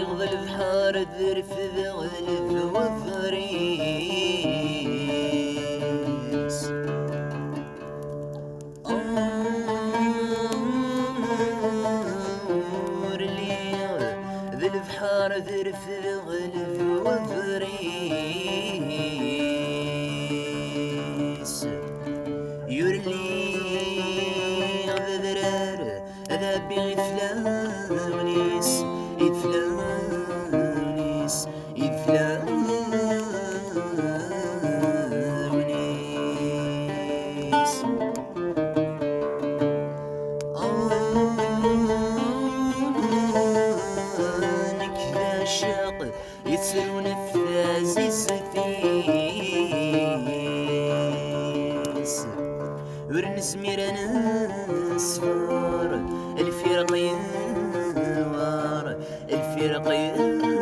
غض البحر ذرف ذغلف وفريس ذي البحر ذرف ذغلف وفريس يرلي غذرار ذا بغفلانيس إفلانيس إفلانيس نكذا شاق يتسرون الفازي سفيس ورنس ميرانا صفار الفرق ينوار الفرق ينوار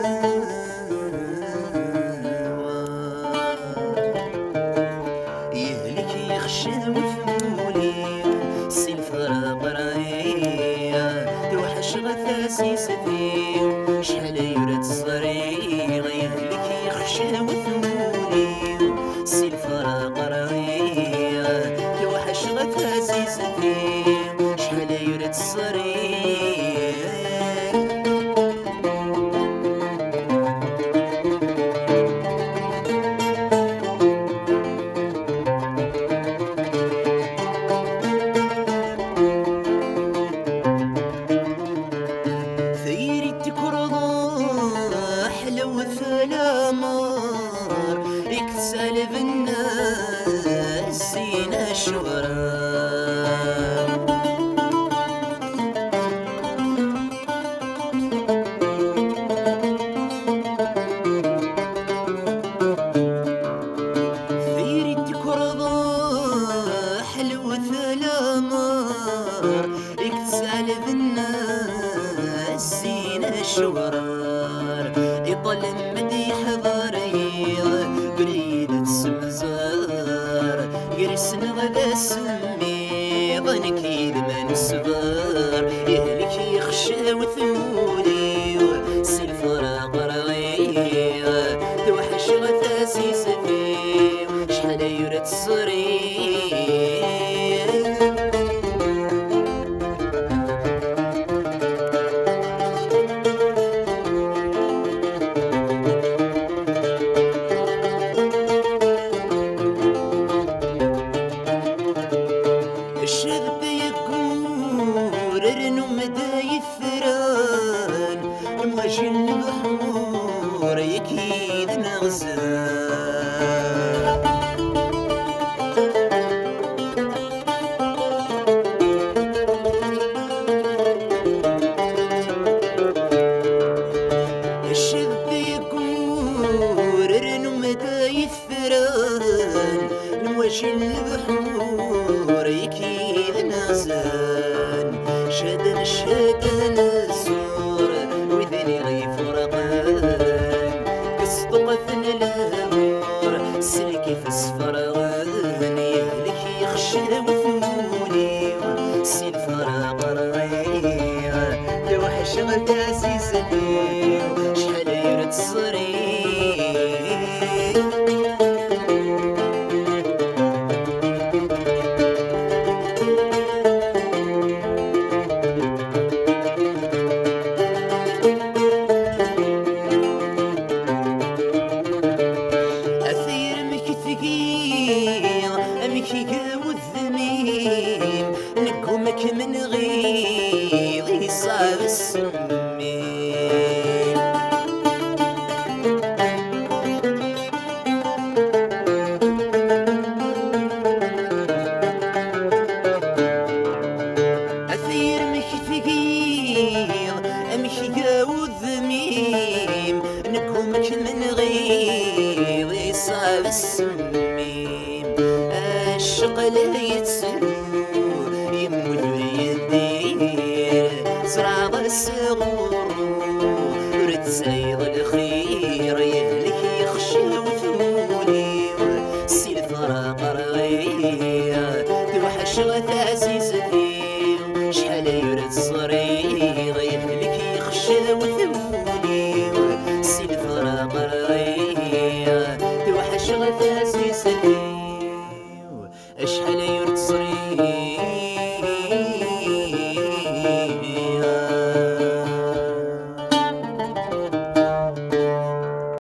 يهلك يخشى وثمولي سي الفراق رايا توحش غثاسي سفير شحال يرد الصريغ يهلك يخشى وثمولي سي الفراق رايا توحش غثاسي سفير شحال يرد الصريغ الامار يكتسالف الناس سينا الشغران ثيري تكرضا حلو الامار يكتسالف الناس سينا الشغران يطل مدي حضارية بريد السمزار يرسن غدا سمي ظنكيد من صغار يهلك يخشى وثولي سي الفراق رغية توحش غثاسي سفي شحال يرد الصريح الشذب يقول رنو مداي الثران مواجه البحور يكيد مغزان الشذب يقول رنو مداي الثران مواجه البحور يكيد نازان شادن الزور وذني غيف رقان كسطقثن الامور سلكي في السفرغان يهلك يخشى وثموني سي الفراق رغية توحش غداسي سليم شحال يرد الصريح نقومك من غيظ يصاب السمين أثير مك ثقيل أمشي والذميم نقومك من غيظ يصاب السمين الشق لا يتسلو يموت يدير صراغ الصغور ورد سيض الخير يهلك يخشى وثمولي سي الفراق رغية توحش غثاسي سفير شحال يرد الصريغ قرية توحش غثاسي سدي اشحال